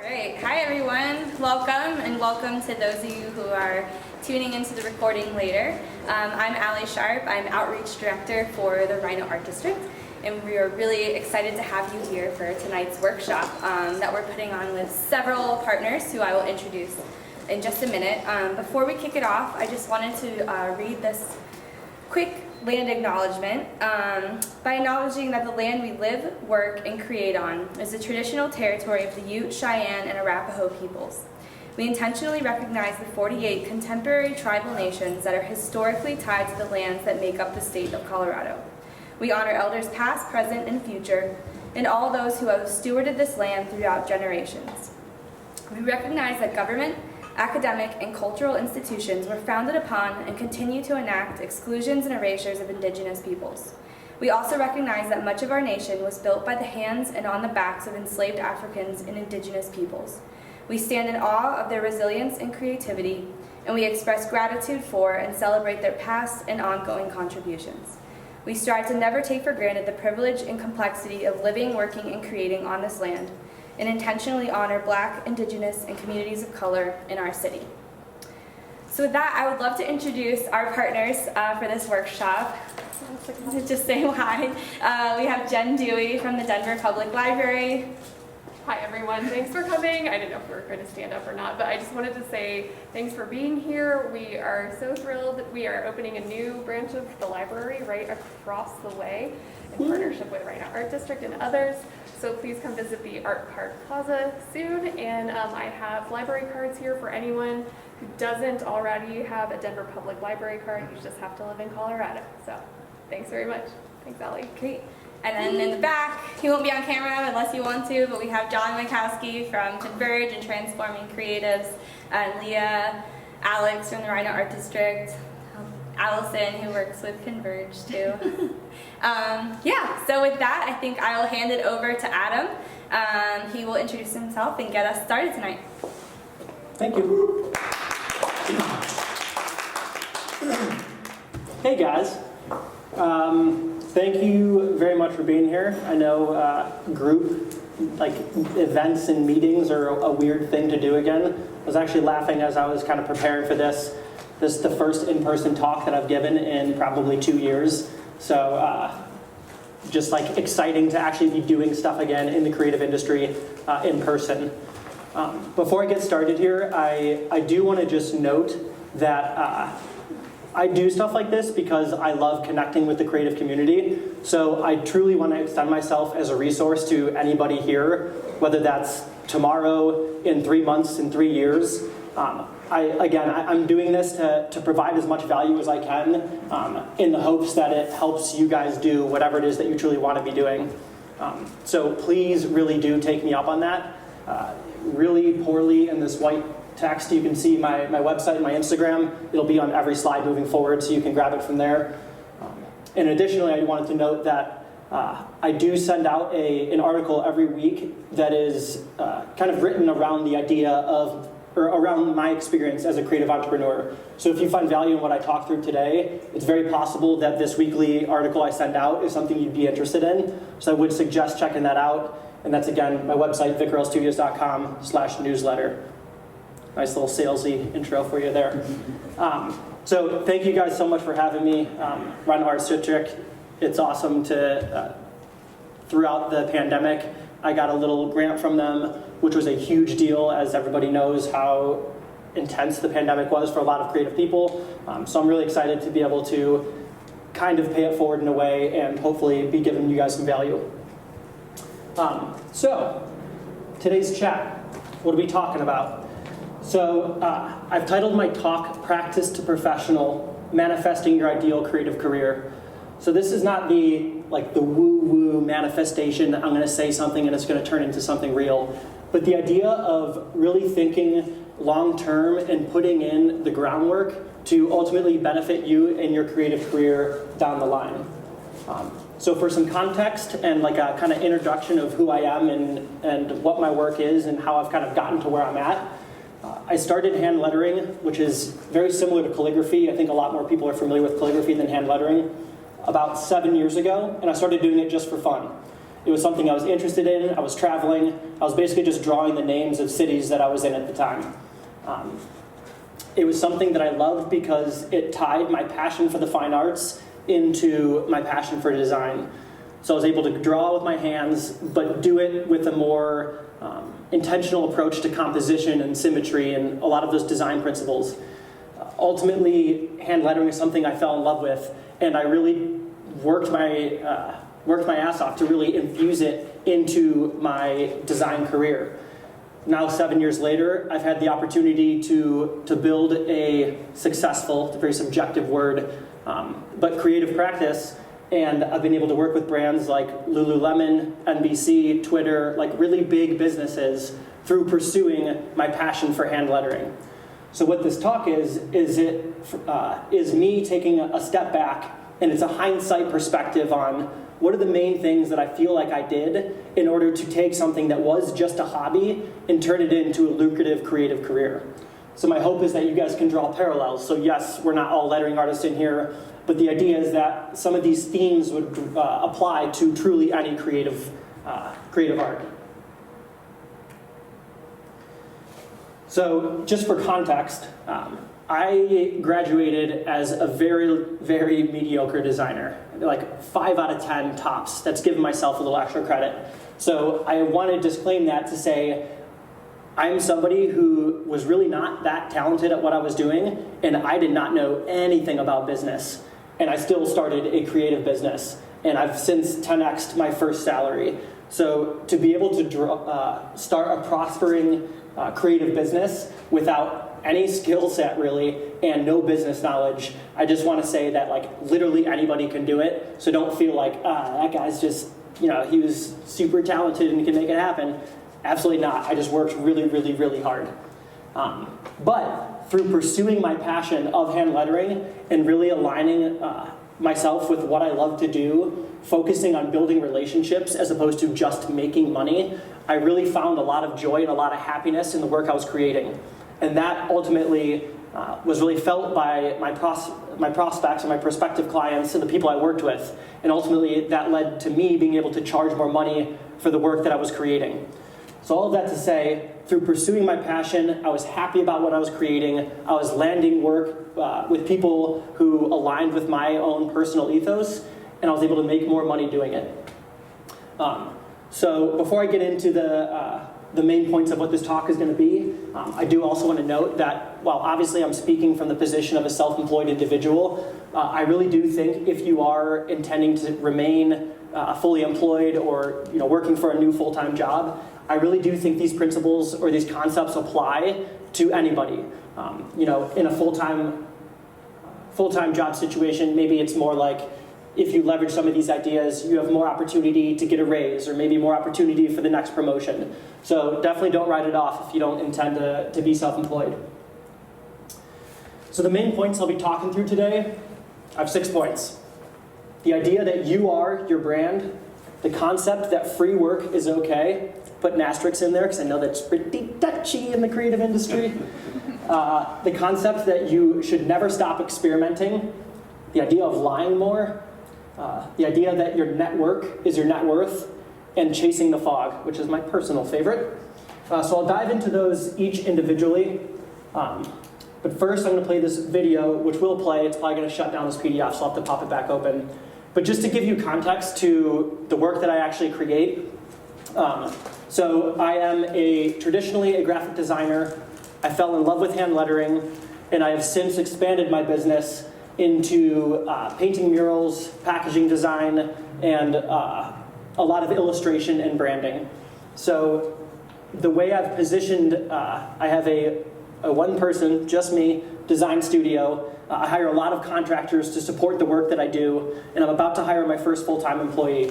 Great. Hi, everyone. Welcome, and welcome to those of you who are tuning into the recording later. I'm Allie Sharp. I'm Outreach Director for the RiNo Art District, and we are really excited to have you here for tonight's workshop that we're putting on with several partners who I will introduce in just a minute. Before we kick it off, I just wanted to read this quick land acknowledgement by acknowledging that the land we live, work, and create on is the traditional territory of the Ute, Cheyenne, and Arapaho peoples. We intentionally recognize the 48 contemporary tribal nations that are historically tied to the lands that make up the state of Colorado. We honor elders past, present, and future, and all those who have stewarded this land throughout generations. We recognize that government, academic, and cultural institutions were founded upon and continue to enact exclusions and erasures of Indigenous peoples. We also recognize that much of our nation was built by the hands and on the backs of enslaved Africans and Indigenous peoples. We stand in awe of their resilience and creativity, and we express gratitude for and celebrate their past and ongoing contributions. We strive to never take for granted the privilege and complexity of living, working, and creating on this land, and intentionally honor Black, Indigenous, and communities of color in our city. So with that, I would love to introduce our partners for this workshop. Just say hi. We have Jen Dewey from the Denver Public Library. Hi everyone, thanks for coming. I didn't know if we were going to stand up or not, but I just wanted to say thanks for being here. We are so thrilled. We are opening a new branch of the library right across the way in partnership with RiNo Art District and others. So please come visit the Art Park Plaza soon, and I have library cards here for anyone who doesn't already have a Denver Public Library card. You just have to live in Colorado. So thanks very much. Thanks, Allie. Great. And then in the back, he won't be on camera unless you want to, but we have John Mikowski from Converge and Transforming Creatives, and Leah, Alex from the RiNo Art District, Allison, who works with Converge too. Yeah, so with that, I think I will hand it over to Adam. He will introduce himself and get us started tonight. Thank you. Hey guys. Thank you very much for being here. I know group events and meetings are a weird thing to do again. I was actually laughing as I was kind of preparing for this. This is the first in-person talk that I've given in probably 2 years. So just exciting to actually be doing stuff again in the creative industry in person. Before I get started here, I do want to just note that I do stuff like this because I love connecting with the creative community. So I truly want to extend myself as a resource to anybody here, whether that's tomorrow, in 3 months, in 3 years. I'm doing this to provide as much value as I can in the hopes that it helps you guys do whatever it is that you truly want to be doing. So please really do take me up on that. Really poorly in this white text, you can see my website, my Instagram. It'll be on every slide moving forward, so you can grab it from there. And additionally, I wanted to note that I do send out an article every week that is kind of written around the idea of, or around my experience as a creative entrepreneur. So if you find value in what I talked through today, it's very possible that this weekly article I send out is something you'd be interested in. So I would suggest checking that out. And that's, again, my website, vicarelstudios.com/newsletter. Nice little salesy intro for you there. So thank you guys so much for having me. RiNo Art District, it's awesome to, throughout the pandemic, I got a little grant from them, which was a huge deal, as everybody knows how intense the pandemic was for a lot of creative people. So I'm really excited to be able to kind of pay it forward in a way and hopefully be giving you guys some value. So today's chat, what are we talking about? So I've titled my talk, Practice to Professional, Manifesting Your Ideal Creative Career. So this is not the woo-woo manifestation that I'm going to say something and it's going to turn into something real, but the idea of really thinking long-term and putting in the groundwork to ultimately benefit you in your creative career down the line. So for some context and a kind of introduction of who I am and what my work is and how I've kind of gotten to where I'm at, I started hand lettering, which is very similar to calligraphy. I think a lot more people are familiar with calligraphy than hand lettering, about 7 years ago, and I started doing it just for fun. It was something I was interested in. I was traveling. I was basically just drawing the names of cities that I was in at the time. It was something that I loved because it tied my passion for the fine arts into my passion for design. So I was able to draw with my hands, but do it with a more intentional approach to composition and symmetry and a lot of those design principles. Ultimately, hand lettering is something I fell in love with, and I really worked my ass off to really infuse it into my design career. Now, 7 years later, I've had the opportunity to build a successful, it's a very subjective word, but creative practice. And I've been able to work with brands like Lululemon, NBC, Twitter, like really big businesses through pursuing my passion for hand lettering. So what this talk is me taking a step back, and it's a hindsight perspective on what are the main things that I feel like I did in order to take something that was just a hobby and turn it into a lucrative creative career. So my hope is that you guys can draw parallels. So yes, we're not all lettering artists in here, but the idea is that some of these themes would apply to truly any creative art. So just for context, I graduated as a very, very mediocre designer, like 5 out of 10 tops. That's giving myself a little extra credit. So I want to disclaim that to say I'm somebody who was really not that talented at what I was doing, and I did not know anything about business. And I still started a creative business, and I've since 10x'd my first salary. So to be able to start a prospering creative business without any skill set really and no business knowledge, I just want to say that like literally anybody can do it. So don't feel like that guy's just, he was super talented and can make it happen. Absolutely not. I just worked really, really, really hard. But through pursuing my passion of hand lettering and really aligning myself with what I love to do, focusing on building relationships as opposed to just making money, I really found a lot of joy and a lot of happiness in the work I was creating. And that ultimately was really felt by my prospects and my prospective clients and the people I worked with. And ultimately that led to me being able to charge more money for the work that I was creating. So all of that to say, through pursuing my passion, I was happy about what I was creating. I was landing work with people who aligned with my own personal ethos, and I was able to make more money doing it. So before I get into the main points of what this talk is going to be, I do also want to note that while obviously I'm speaking from the position of a self-employed individual, I really do think if you are intending to remain fully employed or working for a new full-time job, I really do think these principles or these concepts apply to anybody. In a full-time job situation, maybe it's more like if you leverage some of these ideas, you have more opportunity to get a raise or maybe more opportunity for the next promotion. So definitely don't write it off if you don't intend to be self-employed. So the main points I'll be talking through today, I have 6 points. The idea that you are your brand, the concept that free work is okay, put an asterisk in there because I know that's pretty touchy in the creative industry. The concept that you should never stop experimenting, the idea of lying more, the idea that your network is your net worth, and chasing the fog, which is my personal favorite. So I'll dive into those each individually. But first I'm going to play this video, which will play. It's probably going to shut down this PDF, so I'll have to pop it back open. But just to give you context to the work that I actually create, so I am traditionally a graphic designer. I fell in love with hand lettering, and I have since expanded my business into painting murals, packaging design, and a lot of illustration and branding. So the way I've positioned, I have a one-person, just me, design studio. I hire a lot of contractors to support the work that I do, and I'm about to hire my first full-time employee.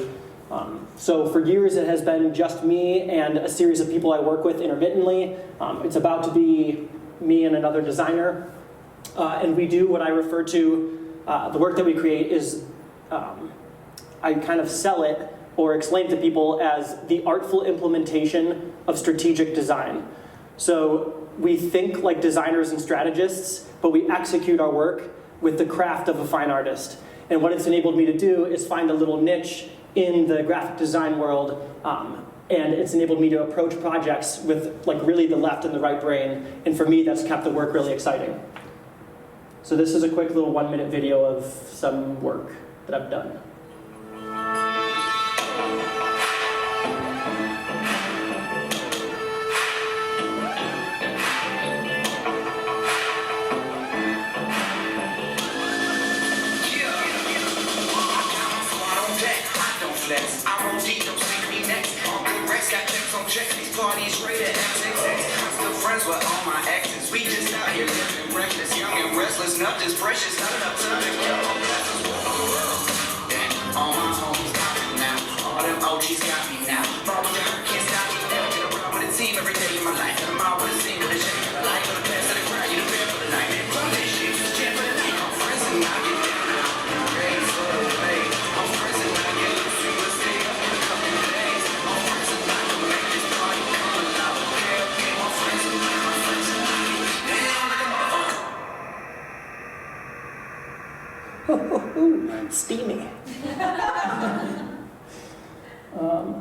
So for years it has been just me and a series of people I work with intermittently. It's about to be me and another designer. And we do what I refer to, the work that we create is, I kind of sell it or explain to people as the artful implementation of strategic design. So we think like designers and strategists, but we execute our work with the craft of a fine artist. And what it's enabled me to do is find a little niche in the graphic design world, and it's enabled me to approach projects with like really the left and the right brain, and for me that's kept the work really exciting. So this is a quick little 1-minute video of some work that I've done. Parties rated XXX. I'm still friends with all my exes. We just out here living reckless, young and restless, not just precious, not enough time to kill all blessings. Yeah, all my homies got me now. All them OGs got me now. Follow down, can't stop me now. Get around with a team every day in my life. And I'm out with a scene with a shake of the light. For the best of the crowd, you the best for the night. Man, run this shit, jam for the night. I'm friends and I get down now. Ready for the way. I'm friends and I get loose. We will stay up in a couple of days. I'm friends and I can make this party come alive. Okay, okay, my friends and I, my friends and I. Damn, like a motherfucker. Steamy.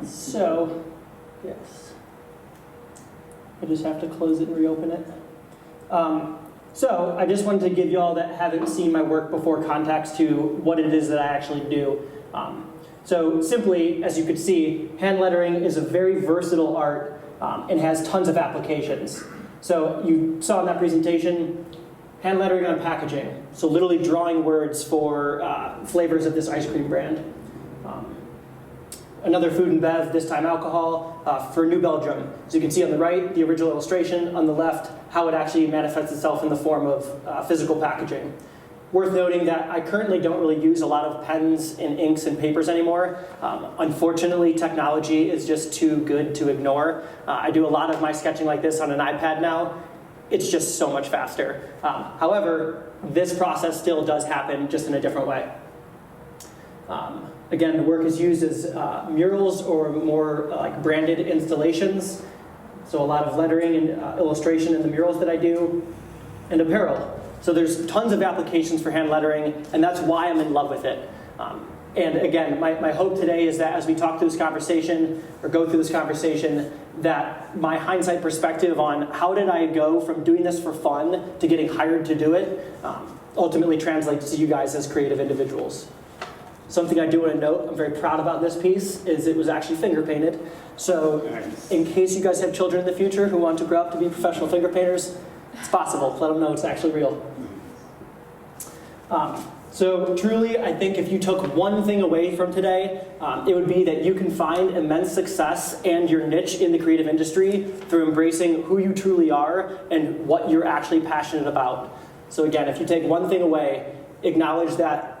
So, yes. I just have to close it and reopen it. So, I just wanted to give you all that haven't seen my work before context to what it is that I actually do. So, simply, as you could see, hand lettering is a very versatile art and has tons of applications. So, you saw in that presentation, hand lettering on packaging. So literally drawing words for flavors of this ice cream brand. Another food and bev, this time alcohol, for New Belgium. So you can see on the right, the original illustration, on the left, how it actually manifests itself in the form of physical packaging. Worth noting that I currently don't really use a lot of pens and inks and papers anymore. Unfortunately, technology is just too good to ignore. I do a lot of my sketching like this on an iPad now. It's just so much faster. However, this process still does happen, just in a different way. Again, the work is used as murals or more like branded installations. So a lot of lettering and illustration in the murals that I do, and apparel. So there's tons of applications for hand lettering, and that's why I'm in love with it. And again, my hope today is that as we talk through this conversation, or go through this conversation, that my hindsight perspective on how did I go from doing this for fun to getting hired to do it, ultimately translates to you guys as creative individuals. Something I do want to note, I'm very proud about this piece, is it was actually finger painted. So in case you guys have children in the future who want to grow up to be professional finger painters, it's possible. Let them know it's actually real. So truly, I think if you took one thing away from today, it would be that you can find immense success and your niche in the creative industry through embracing who you truly are and what you're actually passionate about. So again, if you take one thing away, acknowledge that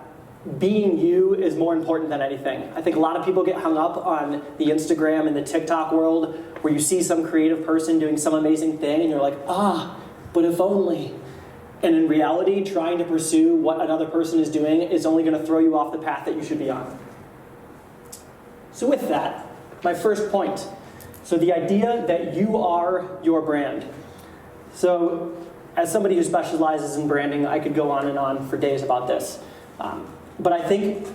being you is more important than anything. I think a lot of people get hung up on the Instagram and the TikTok world where you see some creative person doing some amazing thing and you're like, but if only. And in reality, trying to pursue what another person is doing is only going to throw you off the path that you should be on. So with that, my first point. So the idea that you are your brand. So as somebody who specializes in branding, I could go on and on for days about this. But I think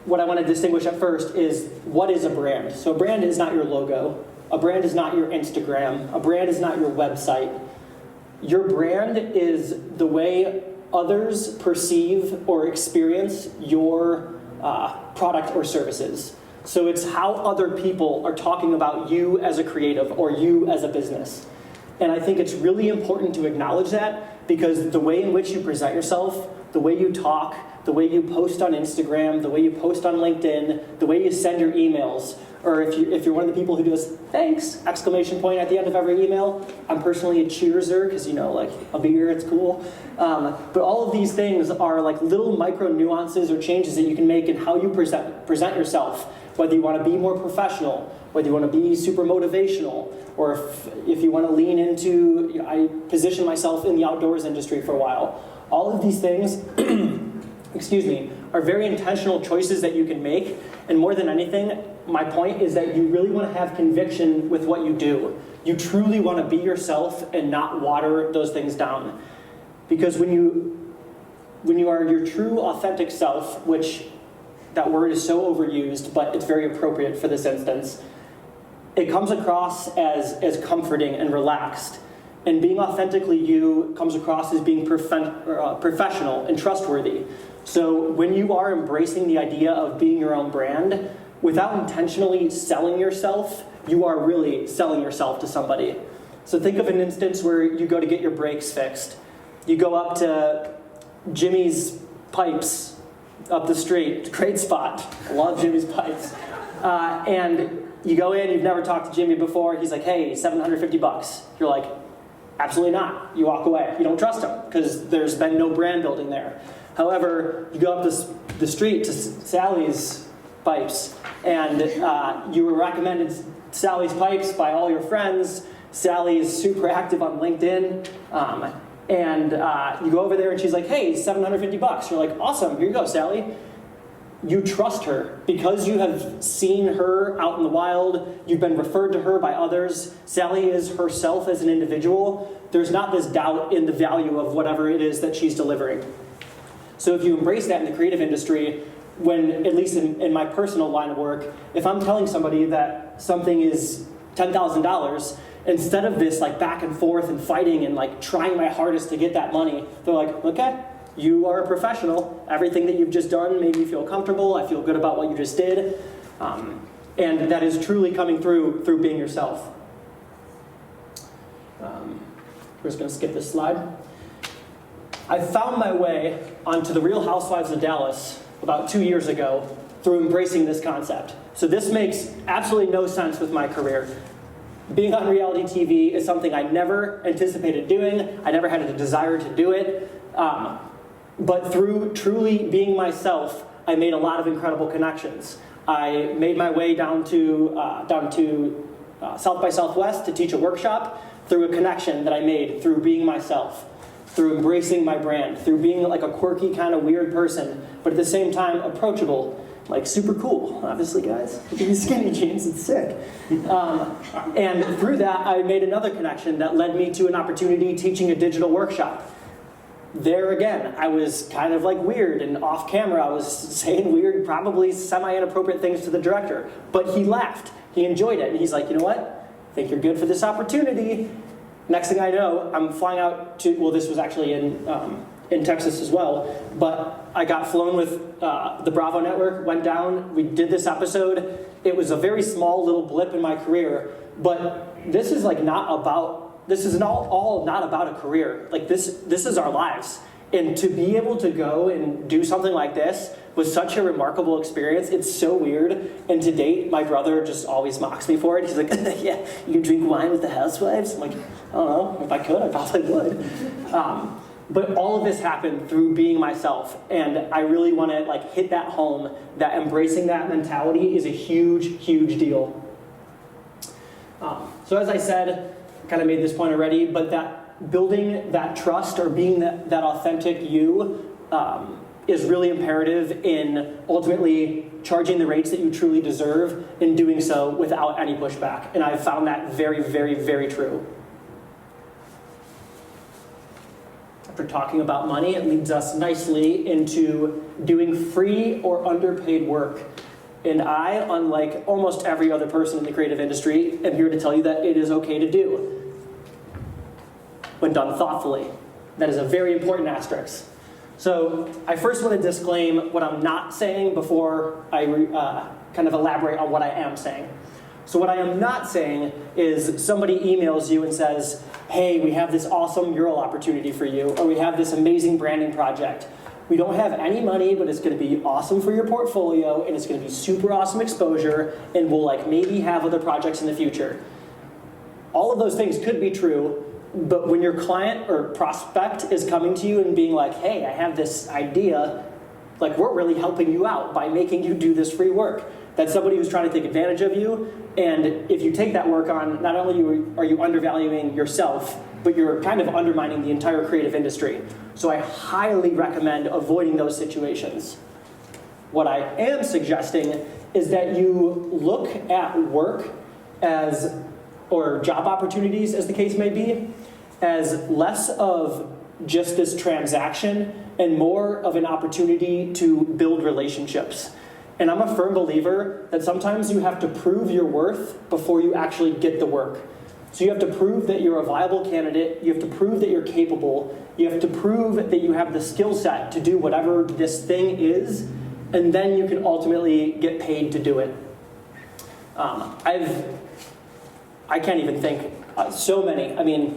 what I want to distinguish at first is what is a brand. So a brand is not your logo. A brand is not your Instagram. A brand is not your website. Your brand is the way others perceive or experience your product or services. So it's how other people are talking about you as a creative or you as a business. And I think it's really important to acknowledge that because the way in which you present yourself, the way you talk, the way you post on Instagram, the way you post on LinkedIn, the way you send your emails, or if you're one of the people who does thanks, exclamation point at the end of every email, I'm personally a cheerser because, like a beer, it's cool. But all of these things are like little micro nuances or changes that you can make in how you present yourself, whether you want to be more professional, whether you want to be super motivational, or if you want to lean into, I position myself in the outdoors industry for a while. All of these things, are very intentional choices that you can make. And more than anything, my point is that you really want to have conviction with what you do. You truly want to be yourself and not water those things down. Because when you are your true, authentic self, which that word is so overused, but it's very appropriate for this instance. It comes across as comforting and relaxed. And being authentically you comes across as being professional and trustworthy. So when you are embracing the idea of being your own brand, without intentionally selling yourself, you are really selling yourself to somebody. So think of an instance where you go to get your brakes fixed. You go up to Jimmy's Pipes up the street, great spot. I love Jimmy's Pipes. And you go in, you've never talked to Jimmy before. He's like, hey, $750. You're like, absolutely not. You walk away. You don't trust him because there's been no brand building there. However, you go up the street to Sally's Pipes, and you were recommended Sally's Pipes by all your friends. Sally is super active on LinkedIn. And you go over there and she's like, hey, $750. You're like, awesome, here you go, Sally. You trust her because you have seen her out in the wild. You've been referred to her by others. Sally is herself as an individual. There's not this doubt in the value of whatever it is that she's delivering. So if you embrace that in the creative industry, when, at least in my personal line of work, if I'm telling somebody that something is $10,000, instead of this like back and forth and fighting and like trying my hardest to get that money, they're like, okay, you are a professional. Everything that you've just done made me feel comfortable. I feel good about what you just did. And that is truly coming through being yourself. We're just going to skip this slide. I found my way onto the Real Housewives of Dallas about 2 years ago through embracing this concept. So this makes absolutely no sense with my career. Being on reality TV is something I never anticipated doing. I never had a desire to do it. But through truly being myself, I made a lot of incredible connections. I made my way down to South by Southwest to teach a workshop through a connection that I made through being myself, through embracing my brand, through being like a quirky kind of weird person, but at the same time approachable, like super cool. Obviously, guys, look at these skinny jeans, it's sick. And through that, I made another connection that led me to an opportunity teaching a digital workshop. There again, I was kind of like weird, and off camera I was saying weird, probably semi-inappropriate things to the director. But he laughed, he enjoyed it, and he's like, you know what? I think you're good for this opportunity. Next thing I know, I'm flying out to, well, this was actually in Texas as well, but I got flown with the Bravo Network, went down, we did this episode. It was a very small little blip in my career, but this is like this is all not about a career. Like this is our lives. And to be able to go and do something like this was such a remarkable experience. It's so weird. And to date, my brother just always mocks me for it. He's like, yeah, you can drink wine with the housewives? I'm like, I don't know. If I could, I probably would. But all of this happened through being myself. And I really want to like hit that home, that embracing that mentality is a huge, huge deal. So as I said, I kind of made this point already, but that building that trust or being that authentic you is really imperative in ultimately charging the rates that you truly deserve and doing so without any pushback. And I've found that very, very, very true. After talking about money, it leads us nicely into doing free or underpaid work. And I, unlike almost every other person in the creative industry, am here to tell you that it is okay to do, when done thoughtfully. That is a very important asterisk. So I first want to disclaim what I'm not saying before I kind of elaborate on what I am saying. So what I am not saying is somebody emails you and says, hey, we have this awesome mural opportunity for you, or we have this amazing branding project. We don't have any money, but it's going to be awesome for your portfolio, and it's going to be super awesome exposure, and we'll like maybe have other projects in the future. All of those things could be true, but when your client or prospect is coming to you and being like, hey, I have this idea, like we're really helping you out by making you do this free work. That's somebody who's trying to take advantage of you, and if you take that work on, not only are you undervaluing yourself, but you're kind of undermining the entire creative industry. So I highly recommend avoiding those situations. What I am suggesting is that you look at work as, or job opportunities as the case may be, as less of just this transaction and more of an opportunity to build relationships. And I'm a firm believer that sometimes you have to prove your worth before you actually get the work. So you have to prove that you're a viable candidate, you have to prove that you're capable, you have to prove that you have the skill set to do whatever this thing is, and then you can ultimately get paid to do it. I can't even think, so many,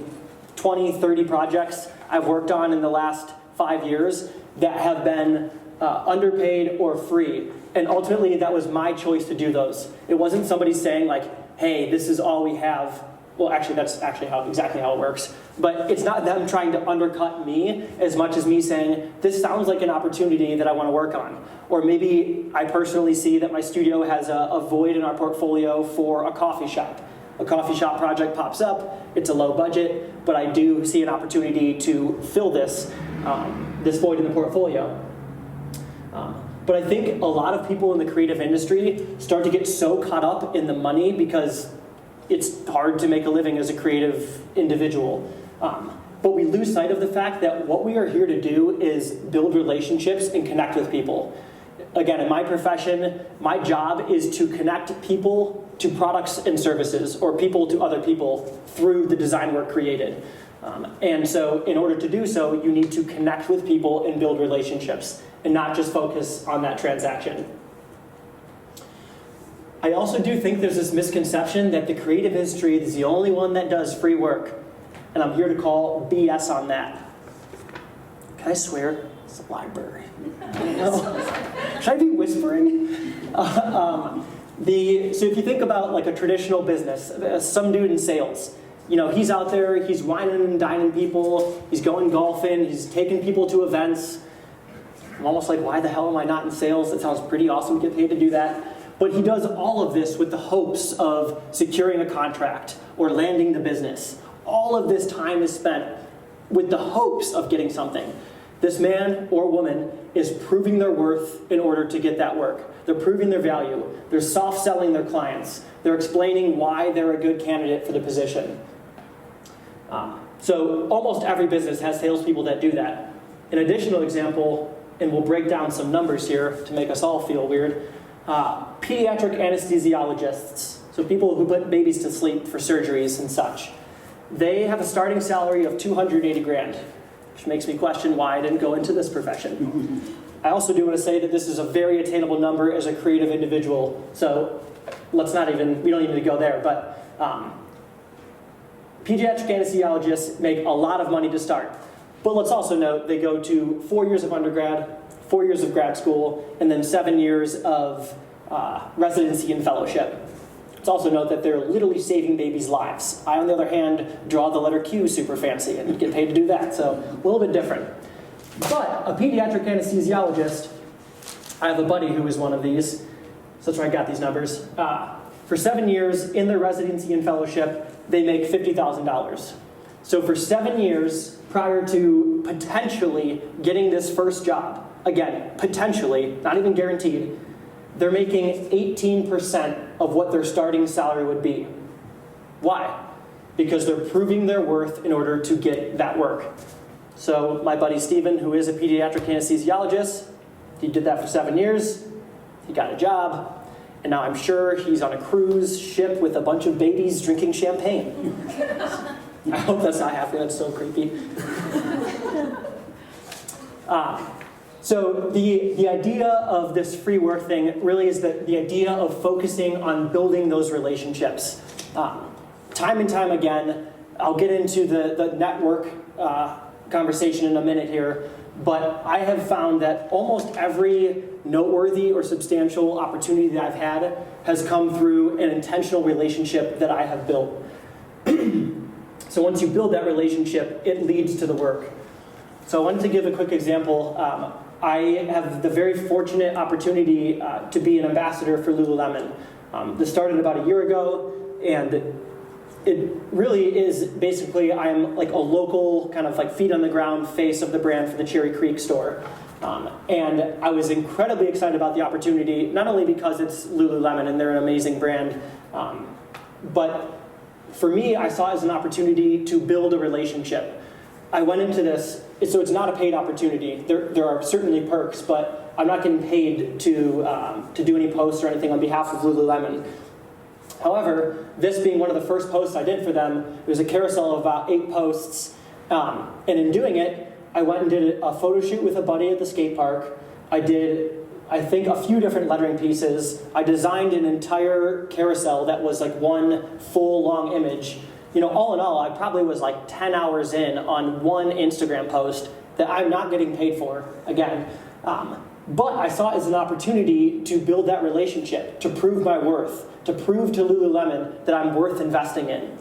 20, 30 projects I've worked on in the last 5 years that have been underpaid or free. And ultimately, that was my choice to do those. It wasn't somebody saying like, hey, this is all we have. Well, actually, that's actually exactly how it works. But it's not them trying to undercut me as much as me saying, this sounds like an opportunity that I want to work on. Or maybe I personally see that my studio has a void in our portfolio for a coffee shop. A coffee shop project pops up, it's a low budget, but I do see an opportunity to fill this void in the portfolio. But I think a lot of people in the creative industry start to get so caught up in the money because it's hard to make a living as a creative individual. But we lose sight of the fact that what we are here to do is build relationships and connect with people. Again, in my profession, my job is to connect people to products and services, or people to other people through the design work created. And so in order to do so, you need to connect with people and build relationships, and not just focus on that transaction. I also do think there's this misconception that the creative industry is the only one that does free work. And I'm here to call BS on that. Can I swear? It's a library. Should I be whispering? So if you think about like a traditional business, some dude in sales, he's out there, he's whining and dining people, he's going golfing, he's taking people to events. I'm almost like, why the hell am I not in sales? That sounds pretty awesome to get paid to do that. But he does all of this with the hopes of securing a contract or landing the business. All of this time is spent with the hopes of getting something. This man or woman is proving their worth in order to get that work. They're proving their value. They're soft selling their clients. They're explaining why they're a good candidate for the position. So almost every business has salespeople that do that. An additional example, and we'll break down some numbers here to make us all feel weird, pediatric anesthesiologists, so people who put babies to sleep for surgeries and such. They have a starting salary of $280,000, which makes me question why I didn't go into this profession. I also do want to say that this is a very attainable number as a creative individual, so we don't even need to go there, but pediatric anesthesiologists make a lot of money to start. But let's also note they go to 4 years of undergrad, 4 years of grad school, and then 7 years of residency and fellowship. Let's also note that they're literally saving babies' lives. I, on the other hand, draw the letter Q super fancy and get paid to do that, so a little bit different. But a pediatric anesthesiologist, I have a buddy who is one of these, so that's where I got these numbers. For 7 years in their residency and fellowship, they make $50,000. So for 7 years prior to potentially getting this first job, again, potentially, not even guaranteed, they're making 18% of what their starting salary would be. Why? Because they're proving their worth in order to get that work. So my buddy Steven, who is a pediatric anesthesiologist, he did that for 7 years, he got a job, and now I'm sure he's on a cruise ship with a bunch of babies drinking champagne. I hope that's not happening, that's so creepy. So the idea of this free work thing really is the idea of focusing on building those relationships. Time and time again, I'll get into the network conversation in a minute here, but I have found that almost every noteworthy or substantial opportunity that I've had has come through an intentional relationship that I have built. So once you build that relationship, it leads to the work. So I wanted to give a quick example. I have the very fortunate opportunity to be an ambassador for Lululemon. This started about a year ago, and it really is basically, I'm like a local kind of like feet on the ground face of the brand for the Cherry Creek store. And I was incredibly excited about the opportunity, not only because it's Lululemon and they're an amazing brand, but for me, I saw it as an opportunity to build a relationship. I went into this, so it's not a paid opportunity. There are certainly perks, but I'm not getting paid to do any posts or anything on behalf of Lululemon. However, this being one of the first posts I did for them, it was a carousel of about 8 posts. And in doing it, I went and did a photo shoot with a buddy at the skate park. I did, I think, a few different lettering pieces. I designed an entire carousel that was like one full long image. You know, all in all, I probably was like 10 hours in on one Instagram post that I'm not getting paid for, again. But I saw it as an opportunity to build that relationship, to prove my worth, to prove to Lululemon that I'm worth investing in.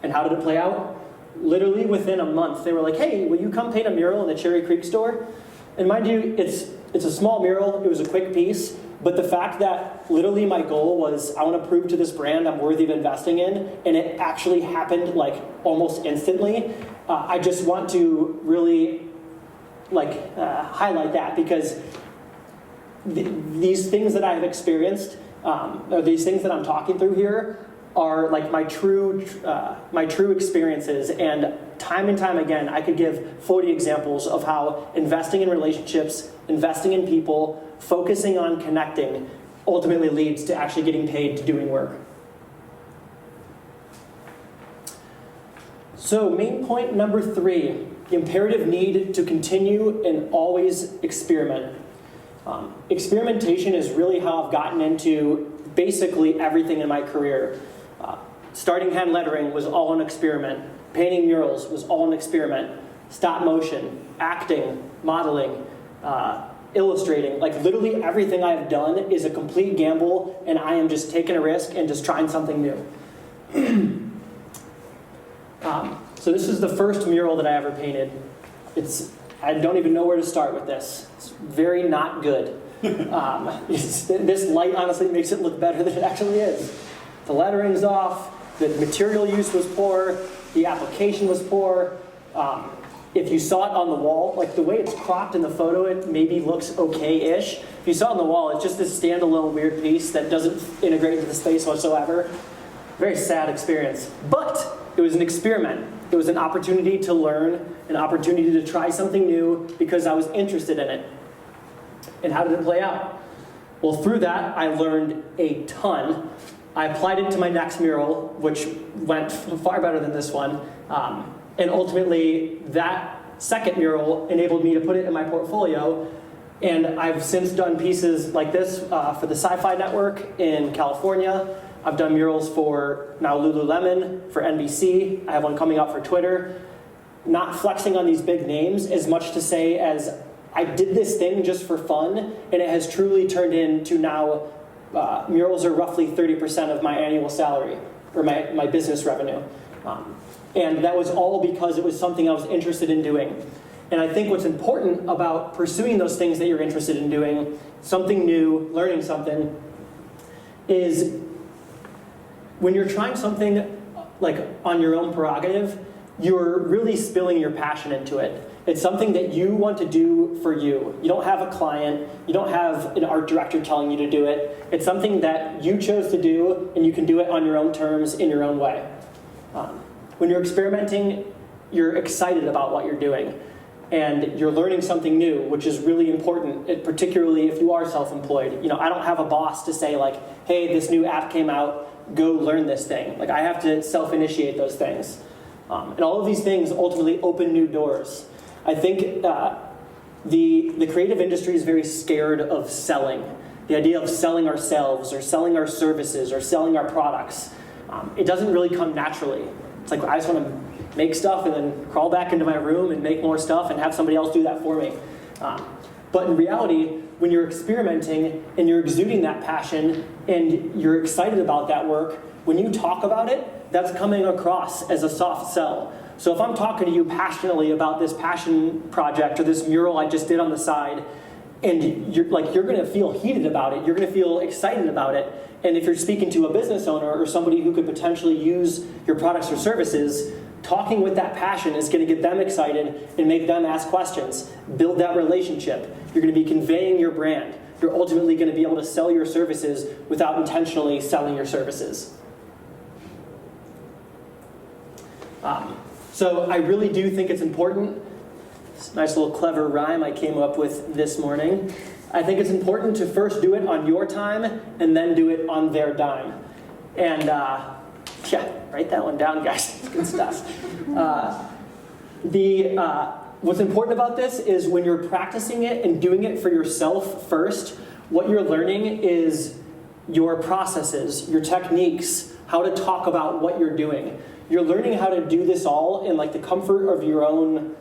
And how did it play out? Literally within a month, they were like, hey, will you come paint a mural in the Cherry Creek store? And mind you, it's a small mural, it was a quick piece, but the fact that literally my goal was I want to prove to this brand I'm worthy of investing in, and it actually happened like almost instantly, I just want to really highlight that, because these things that I have experienced, or these things that I'm talking through here, are like my true experiences. And time again, I could give 40 examples of how investing in relationships, investing in people, focusing on connecting, ultimately leads to actually getting paid to doing work. So main point number 3, the imperative need to continue and always experiment. Experimentation is really how I've gotten into basically everything in my career. Starting hand lettering was all an experiment. Painting murals was all an experiment. Stop motion, acting, modeling, illustrating, like literally everything I've done is a complete gamble, and I am just taking a risk and just trying something new. So this is the first mural that I ever painted. I don't even know where to start with this. It's very not good. This light honestly makes it look better than it actually is. The lettering's off, the material use was poor, the application was poor. If you saw it on the wall, like the way it's cropped in the photo, it maybe looks okay-ish. If you saw it on the wall, it's just this standalone weird piece that doesn't integrate into the space whatsoever. Very sad experience. But it was an experiment. It was an opportunity to learn, an opportunity to try something new because I was interested in it. And how did it play out? Well, through that, I learned a ton. I applied it to my next mural, which went far better than this one. And ultimately, that second mural enabled me to put it in my portfolio. And I've since done pieces like this for the Sci-Fi Network in California. I've done murals for now Lululemon, for NBC. I have one coming out for Twitter. Not flexing on these big names as much to say as I did this thing just for fun, and it has truly turned into now murals are roughly 30% of my annual salary, or my business revenue. And that was all because it was something I was interested in doing. And I think what's important about pursuing those things that you're interested in doing, something new, learning something, is when you're trying something like on your own prerogative, you're really spilling your passion into it. It's something that you want to do for you. You don't have a client. You don't have an art director telling you to do it. It's something that you chose to do, and you can do it on your own terms, in your own way. When you're experimenting, you're excited about what you're doing. And you're learning something new, which is really important, particularly if you are self-employed. You know, I don't have a boss to say like, hey, this new app came out, go learn this thing. Like, I have to self-initiate those things. And all of these things ultimately open new doors. I think the creative industry is very scared of selling. The idea of selling ourselves or selling our services or selling our products, it doesn't really come naturally. It's like, I just want to make stuff and then crawl back into my room and make more stuff and have somebody else do that for me. But in reality, when you're experimenting and you're exuding that passion and you're excited about that work, when you talk about it, that's coming across as a soft sell. So if I'm talking to you passionately about this passion project or this mural I just did on the side, and you're going to feel heated about it, you're going to feel excited about it, and if you're speaking to a business owner or somebody who could potentially use your products or services, talking with that passion is going to get them excited and make them ask questions, build that relationship. You're going to be conveying your brand. You're ultimately going to be able to sell your services without intentionally selling your services. So I really do think it's important. It's a nice little clever rhyme I came up with this morning. I think it's important to first do it on your time and then do it on their dime. And yeah, write that one down, guys. It's good stuff. What's important about this is when you're practicing it and doing it for yourself first, what you're learning is your processes, your techniques, how to talk about what you're doing. You're learning how to do this all in like the comfort of your own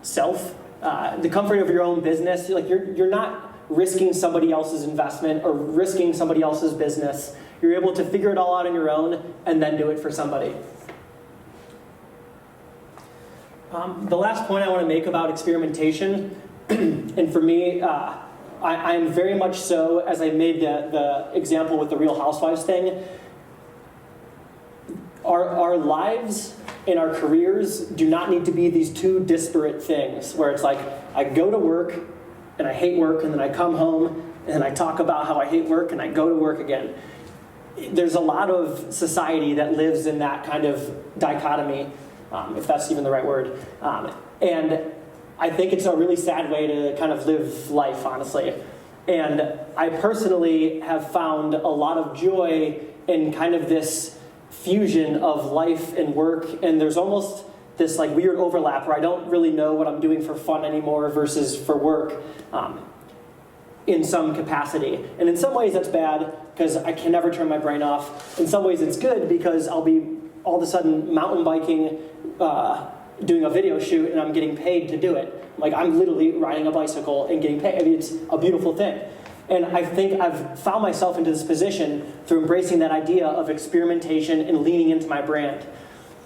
self, the comfort of your own business. Like you're not risking somebody else's investment or risking somebody else's business. You're able to figure it all out on your own and then do it for somebody. The last point I want to make about experimentation, and for me, I'm very much so, as I made the example with the Real Housewives thing, our lives and our careers do not need to be these two disparate things where it's like I go to work and I hate work, and then I come home and I talk about how I hate work and I go to work again. There's a lot of society that lives in that kind of dichotomy, if that's even the right word. And I think it's a really sad way to kind of live life, honestly. And I personally have found a lot of joy in kind of this fusion of life and work, and there's almost this like weird overlap where I don't really know what I'm doing for fun anymore versus for work in some capacity. And in some ways that's bad because I can never turn my brain off. In some ways it's good because I'll be all of a sudden mountain biking, doing a video shoot, and I'm getting paid to do it. Like I'm literally riding a bicycle and getting paid. I mean, it's a beautiful thing. And I think I've found myself into this position through embracing that idea of experimentation and leaning into my brand.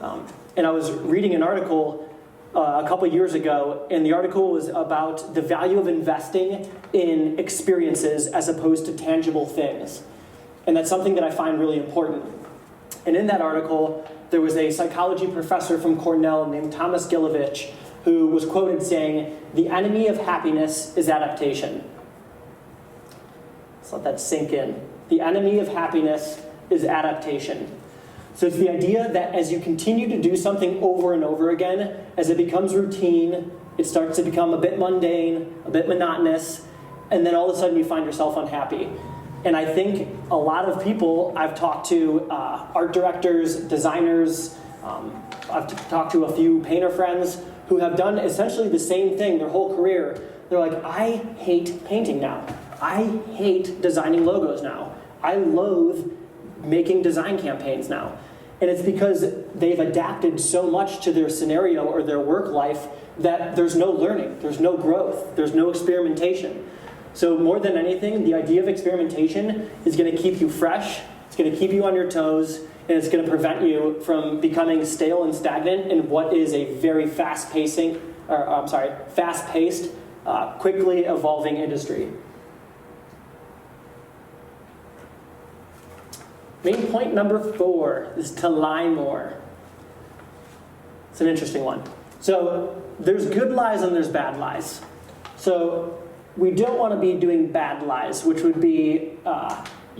And I was reading an article a couple years ago, and the article was about the value of investing in experiences as opposed to tangible things. And that's something that I find really important. And in that article, there was a psychology professor from Cornell named Thomas Gilovich who was quoted saying, "The enemy of happiness is adaptation." Let's let that sink in. The enemy of happiness is adaptation. So it's the idea that as you continue to do something over and over again, as it becomes routine, it starts to become a bit mundane, a bit monotonous, and then all of a sudden you find yourself unhappy. And I think a lot of people I've talked to, art directors, designers, I've talked to a few painter friends who have done essentially the same thing their whole career. They're like, I hate painting now. I hate designing logos now. I loathe making design campaigns now. And it's because they've adapted so much to their scenario or their work life that there's no learning, there's no growth, there's no experimentation. So more than anything, the idea of experimentation is going to keep you fresh, it's going to keep you on your toes, and it's going to prevent you from becoming stale and stagnant in what is a very fast-paced, quickly evolving industry. Main point number 4 is to lie more. It's an interesting one. So there's good lies and there's bad lies. So we don't want to be doing bad lies, which would be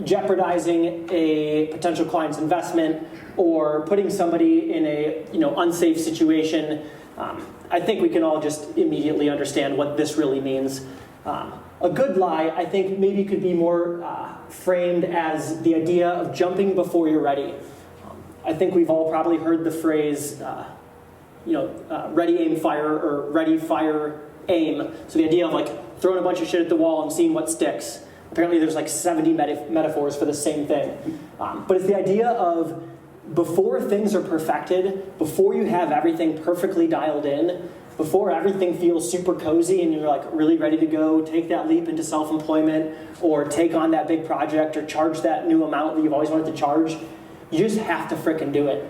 jeopardizing a potential client's investment or putting somebody in a unsafe situation. I think we can all just immediately understand what this really means. A good lie, I think, maybe could be more framed as the idea of jumping before you're ready. I think we've all probably heard the phrase, ready, aim, fire, or ready, fire, aim. So the idea of like throwing a bunch of shit at the wall and seeing what sticks. Apparently there's like 70 metaphors for the same thing. But it's the idea of before things are perfected, before you have everything perfectly dialed in, before everything feels super cozy and you're like really ready to go, take that leap into self-employment or take on that big project or charge that new amount that you've always wanted to charge, you just have to frickin' do it.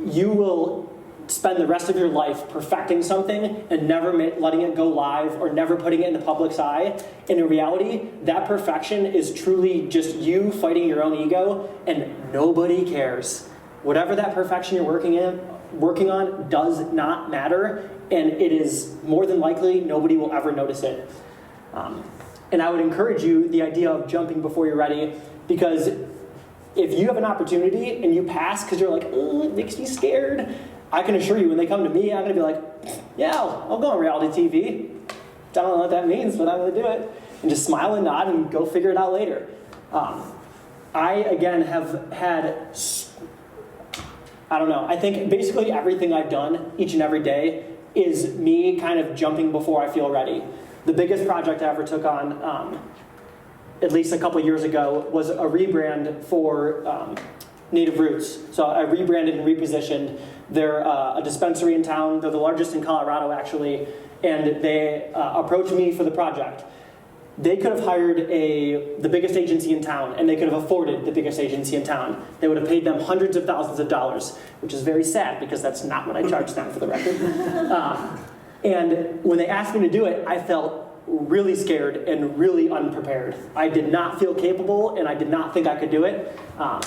You will spend the rest of your life perfecting something and never letting it go live or never putting it in the public's eye. And in reality, that perfection is truly just you fighting your own ego and nobody cares. Whatever that perfection you're working on does not matter, and it is more than likely nobody will ever notice it. And I would encourage you the idea of jumping before you're ready, because if you have an opportunity and you pass because you're like, it makes me scared, I can assure you when they come to me, I'm going to be like, yeah, I'll go on reality TV. don't know what that means, but I'm going to do it. And just smile and nod and go figure it out later. I, again, have had, I don't know, I think basically everything I've done each and every day is me kind of jumping before I feel ready. The biggest project I ever took on, at least a couple years ago, was a rebrand for Native Roots. So I rebranded and repositioned. They're a dispensary in town. They're the largest in Colorado, actually. And they approached me for the project. They could have hired the biggest agency in town, and they could have afforded the biggest agency in town. They would have paid them hundreds of thousands of dollars, which is very sad because that's not what I charged them, for the record. And when they asked me to do it, I felt really scared and really unprepared. I did not feel capable, and I did not think I could do it.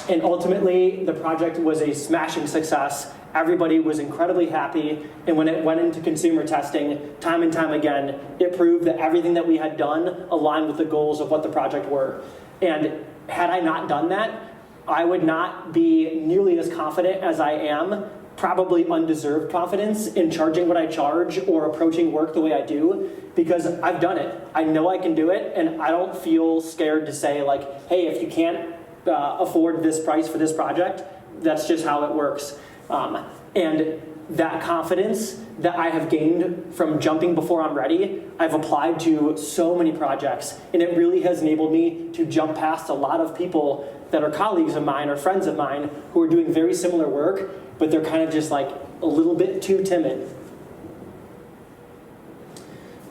And ultimately, the project was a smashing success. Everybody was incredibly happy, and when it went into consumer testing, time and time again, it proved that everything that we had done aligned with the goals of what the project were. And had I not done that, I would not be nearly as confident as I am, probably undeserved confidence, in charging what I charge or approaching work the way I do, because I've done it. I know I can do it, and I don't feel scared to say, like, hey, if you can't afford this price for this project, that's just how it works. And that confidence that I have gained from jumping before I'm ready, I've applied to so many projects, and it really has enabled me to jump past a lot of people that are colleagues of mine or friends of mine who are doing very similar work, but they're kind of just like a little bit too timid.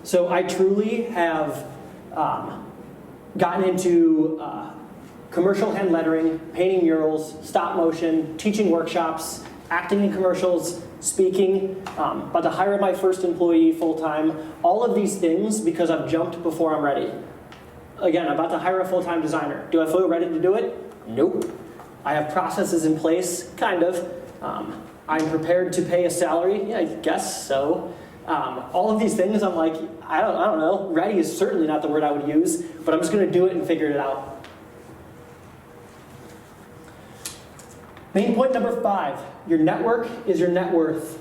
So I truly have gotten into commercial hand lettering, painting murals, stop motion, teaching workshops, acting in commercials, speaking, about to hire my first employee full-time, all of these things because I've jumped before I'm ready. Again, I'm about to hire a full-time designer. Do I feel ready to do it? Nope. I have processes in place, kind of. I'm prepared to pay a salary, yeah, I guess so. All of these things, I'm like, I don't know. Ready is certainly not the word I would use, but I'm just going to do it and figure it out. Main point number 5, your network is your net worth.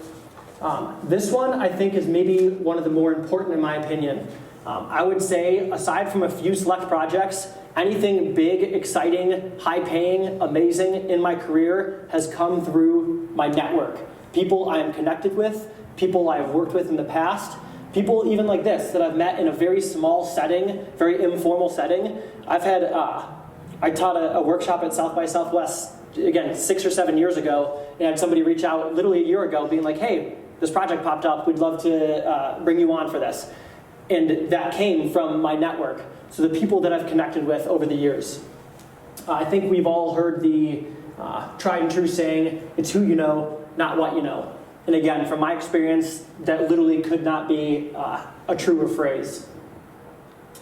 This one, I think, is maybe one of the more important in my opinion. I would say, aside from a few select projects, anything big, exciting, high-paying, amazing in my career has come through my network. People I am connected with, people I have worked with in the past, people even like this that I've met in a very small setting, very informal setting. I've had, I taught a workshop at South by Southwest, again, 6 or 7 years ago, and had somebody reach out literally a year ago being like, hey, this project popped up, we'd love to bring you on for this. And that came from my network, so the people that I've connected with over the years. I think we've all heard the tried and true saying, it's who you know, not what you know. And again, from my experience, that literally could not be a truer phrase.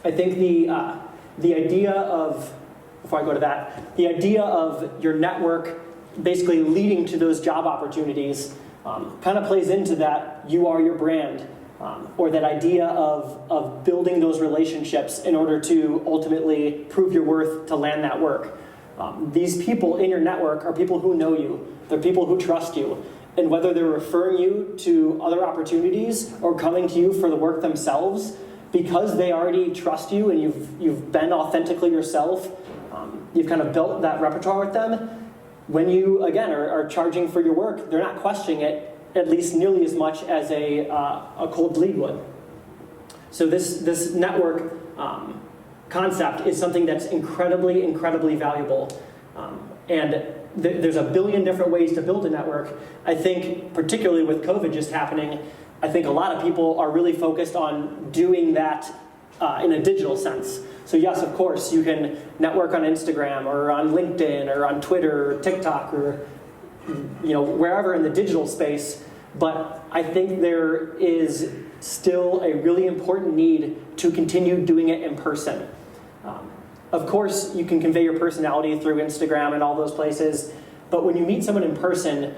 I think the idea of, before I go to that, the idea of your network basically leading to those job opportunities kind of plays into that you are your brand, or that idea of building those relationships in order to ultimately prove your worth to land that work. These people in your network are people who know you. They're people who trust you. And whether they're referring you to other opportunities or coming to you for the work themselves, because they already trust you and you've been authentically yourself, you've kind of built that repertoire with them. When you, again, are charging for your work, they're not questioning it at least nearly as much as a cold lead would. So this network concept is something that's incredibly, incredibly valuable. And there's a billion different ways to build a network. I think, particularly with COVID just happening, I think a lot of people are really focused on doing that in a digital sense. So yes, of course, you can network on Instagram or on LinkedIn or on Twitter or TikTok or wherever in the digital space, but I think there is still a really important need to continue doing it in person. Of course, you can convey your personality through Instagram and all those places, but when you meet someone in person,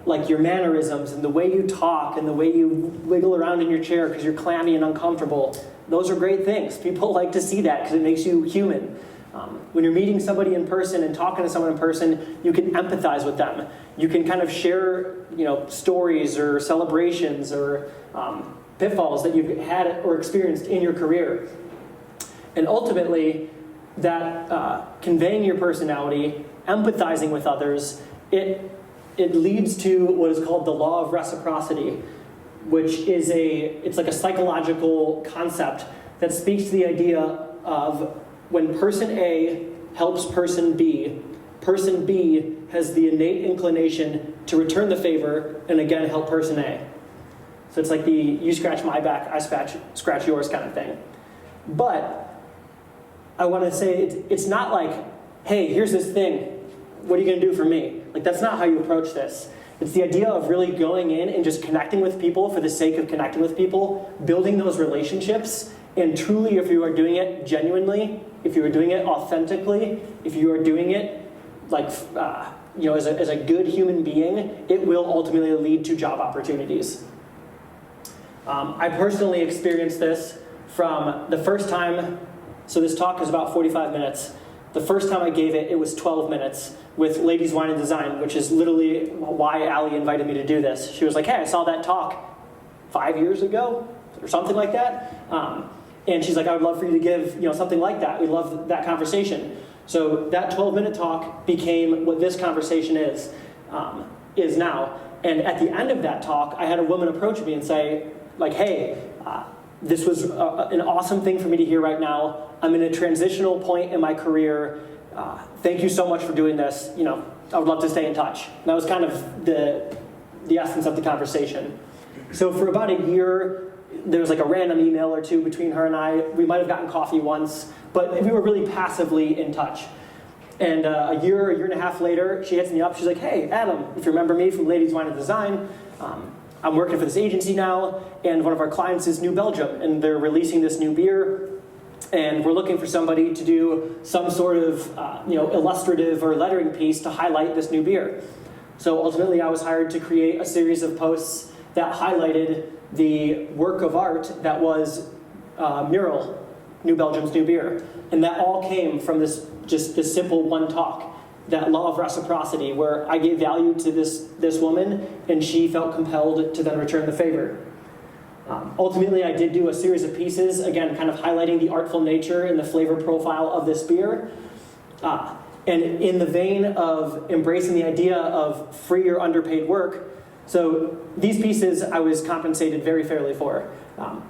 like your mannerisms and the way you talk and the way you wiggle around in your chair because you're clammy and uncomfortable, those are great things. People like to see that because it makes you human. When you're meeting somebody in person and talking to someone in person, you can empathize with them. You can kind of share, stories or celebrations or pitfalls that you've had or experienced in your career. And ultimately, that conveying your personality, empathizing with others, it leads to what is called the law of reciprocity, which is it's like a psychological concept that speaks to the idea of when person A helps person B has the innate inclination to return the favor and again help person A. So it's like the you scratch my back, I scratch yours kind of thing. But I want to say it's not like, hey, here's this thing, what are you going to do for me? Like, that's not how you approach this. It's the idea of really going in and just connecting with people for the sake of connecting with people, building those relationships, and truly, if you are doing it genuinely, if you are doing it authentically, if you are doing it like, as a good human being, it will ultimately lead to job opportunities. I personally experienced this from the first time. So this talk is about 45 minutes. The first time I gave it, it was 12 minutes with Ladies Wine and Design, which is literally why Allie invited me to do this. She was like, hey, I saw that talk 5 years ago or something like that. And she's like, I would love for you to give something like that. We love that conversation. So that 12-minute talk became what this conversation is now. And at the end of that talk, I had a woman approach me and say, like, hey, this was an awesome thing for me to hear right now. I'm in a transitional point in my career. Thank you so much for doing this. I would love to stay in touch. And that was kind of the essence of the conversation. So for about a year, there was like a random email or two between her and I. We might have gotten coffee once, but we were really passively in touch. And a year and a half later, she hits me up. She's like, hey, Adam, if you remember me from Ladies Wine and Design, I'm working for this agency now, and one of our clients is New Belgium, and they're releasing this new beer, and we're looking for somebody to do some sort of illustrative or lettering piece to highlight this new beer. So ultimately, I was hired to create a series of posts that highlighted the work of art that was Mural, New Belgium's new beer, and that all came from this simple one talk. That law of reciprocity, where I gave value to this woman, and she felt compelled to then return the favor. Ultimately, I did do a series of pieces, again, kind of highlighting the artful nature and the flavor profile of this beer. And in the vein of embracing the idea of free or underpaid work, so these pieces I was compensated very fairly for.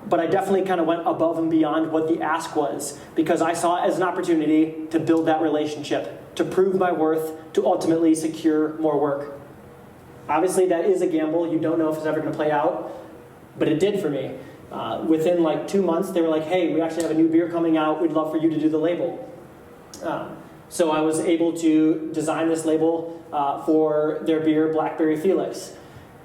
But I definitely kind of went above and beyond what the ask was, because I saw it as an opportunity to build that relationship, to prove my worth, to ultimately secure more work. Obviously, that is a gamble. You don't know if it's ever going to play out, but it did for me. Within like 2 months, they were like, hey, we actually have a new beer coming out. We'd love for you to do the label. So I was able to design this label for their beer, Blackberry Felix.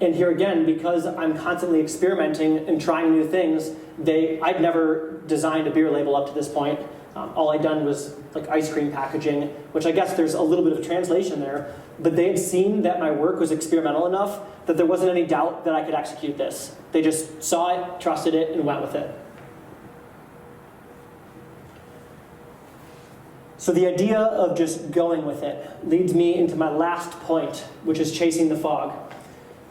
And here again, because I'm constantly experimenting and trying new things, I'd never designed a beer label up to this point. All I'd done was like ice cream packaging, which I guess there's a little bit of translation there, but they had seen that my work was experimental enough that there wasn't any doubt that I could execute this. They just saw it, trusted it, and went with it. So the idea of just going with it leads me into my last point, which is chasing the fog.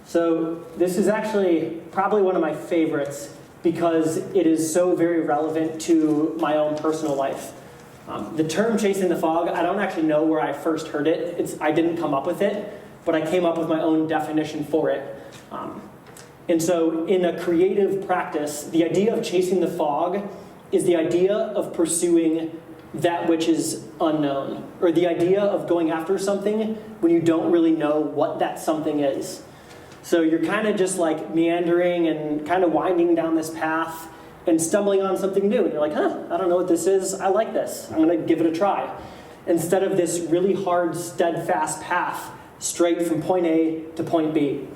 So this is actually probably one of my favorites because it is so very relevant to my own personal life. The term chasing the fog, I don't actually know where I first heard it. I didn't come up with it, but I came up with my own definition for it. And so in a creative practice, the idea of chasing the fog is the idea of pursuing that which is unknown, or the idea of going after something when you don't really know what that something is. So you're kind of just like meandering and kind of winding down this path and stumbling on something new. And you're like, I don't know what this is. I like this. I'm going to give it a try. Instead of this really hard, steadfast path straight from point A to point B.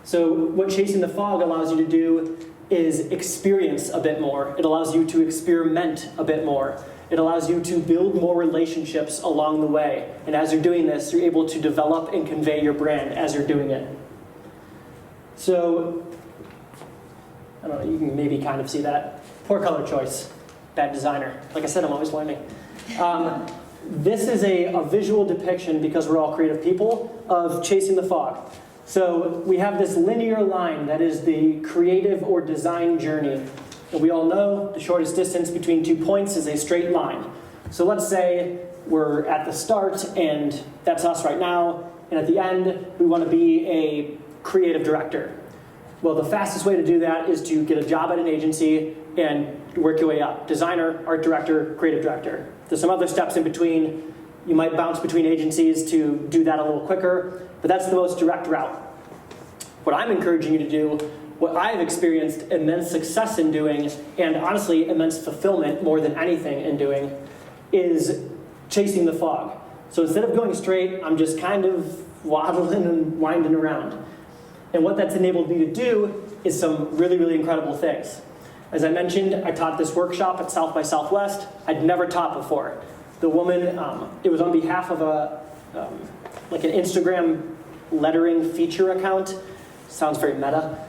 So what chasing the fog allows you to do is experience a bit more. It allows you to experiment a bit more. It allows you to build more relationships along the way. And as you're doing this, you're able to develop and convey your brand as you're doing it. So, I don't know, you can maybe kind of see that. Poor color choice, bad designer. Like I said, I'm always learning. This is a visual depiction, because we're all creative people, of chasing the fog. So we have this linear line that is the creative or design journey. And we all know the shortest distance between 2 points is a straight line. So let's say we're at the start, and that's us right now, and at the end, we want to be a creative director. Well, the fastest way to do that is to get a job at an agency and work your way up. Designer, art director, creative director. There's some other steps in between. You might bounce between agencies to do that a little quicker, but that's the most direct route. What I'm encouraging you to do, what I've experienced immense success in doing, and honestly immense fulfillment more than anything in doing, is chasing the fog. So instead of going straight, I'm just kind of waddling and winding around. And what that's enabled me to do is some really, really incredible things. As I mentioned, I taught this workshop at South by Southwest. I'd never taught before. The woman, it was on behalf of like an Instagram lettering feature account. Sounds very meta.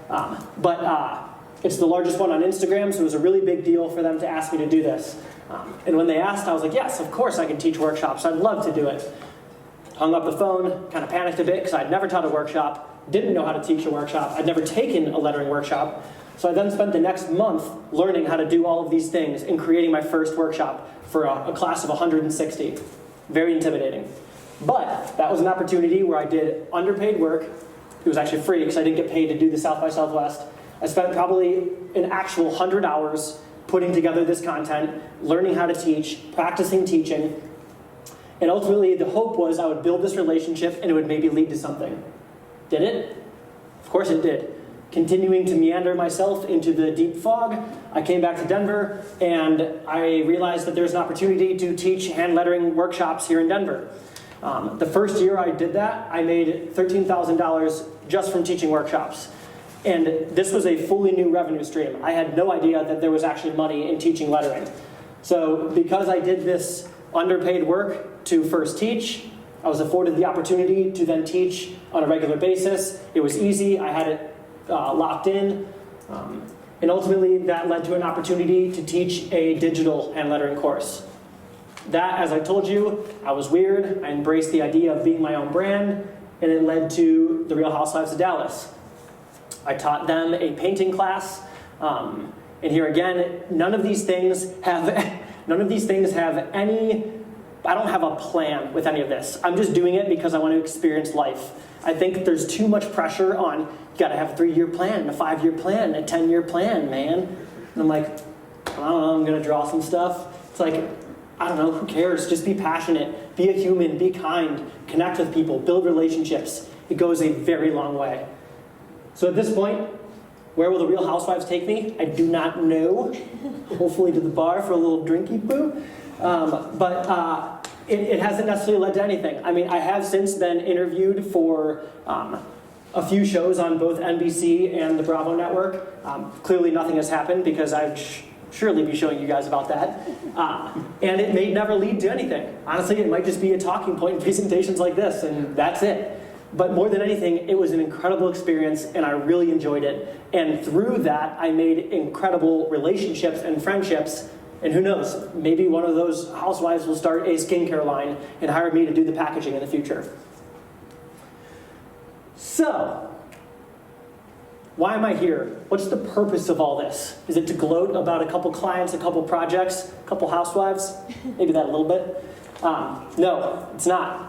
But it's the largest one on Instagram, so it was a really big deal for them to ask me to do this. And when they asked, I was like, yes, of course I can teach workshops. I'd love to do it. Hung up the phone, kind of panicked a bit because I'd never taught a workshop, didn't know how to teach a workshop. I'd never taken a lettering workshop. So I then spent the next month learning how to do all of these things and creating my first workshop for a class of 160. Very intimidating. But that was an opportunity where I did underpaid work. It was actually free because I didn't get paid to do the South by Southwest. I spent probably an actual 100 hours putting together this content, learning how to teach, practicing teaching. And ultimately, the hope was I would build this relationship and it would maybe lead to something. Did it? Of course it did. Continuing to meander myself into the deep fog, I came back to Denver and I realized that there's an opportunity to teach hand lettering workshops here in Denver. The first year I did that, I made $13,000 just from teaching workshops. And this was a fully new revenue stream. I had no idea that there was actually money in teaching lettering. So because I did this underpaid work to first teach, I was afforded the opportunity to then teach on a regular basis. It was easy, I had it locked in. And ultimately that led to an opportunity to teach a digital hand lettering course. That, as I told you, I was weird. I embraced the idea of being my own brand, and it led to the Real Housewives of Dallas. I taught them a painting class, and here again, none of these things have any. I don't have a plan with any of this. I'm just doing it because I want to experience life. I think there's too much pressure on, you got to have a 3-year plan, a 5-year plan, a 10-year plan, man. And I'm like, I don't know, I'm going to draw some stuff. It's like, I don't know, who cares? Just be passionate, be a human, be kind, connect with people, build relationships. It goes a very long way. So at this point, where will the Real Housewives take me? I do not know. Hopefully to the bar for a little drinky poo. But it hasn't necessarily led to anything. I mean, I have since been interviewed for a few shows on both NBC and the Bravo Network. Clearly nothing has happened because I'd surely be showing you guys about that. And it may never lead to anything. Honestly, it might just be a talking point in presentations like this, and that's it. But more than anything, it was an incredible experience, and I really enjoyed it. And through that, I made incredible relationships and friendships. And who knows, maybe one of those housewives will start a skincare line and hire me to do the packaging in the future. So, why am I here? What's the purpose of all this? Is it to gloat about a couple clients, a couple projects, a couple housewives? Maybe that a little bit. No, it's not.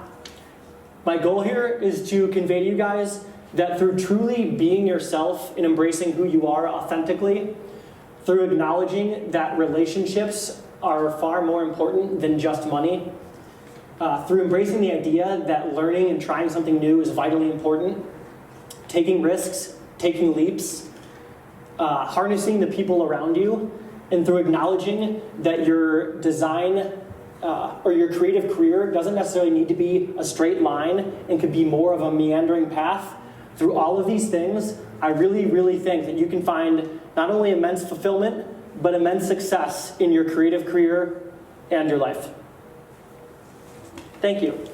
My goal here is to convey to you guys that through truly being yourself and embracing who you are authentically, through acknowledging that relationships are far more important than just money, through embracing the idea that learning and trying something new is vitally important, taking risks, taking leaps, harnessing the people around you, and through acknowledging that your design or your creative career doesn't necessarily need to be a straight line and could be more of a meandering path. Through all of these things, I really, really think that you can find not only immense fulfillment, but immense success in your creative career and your life. Thank you.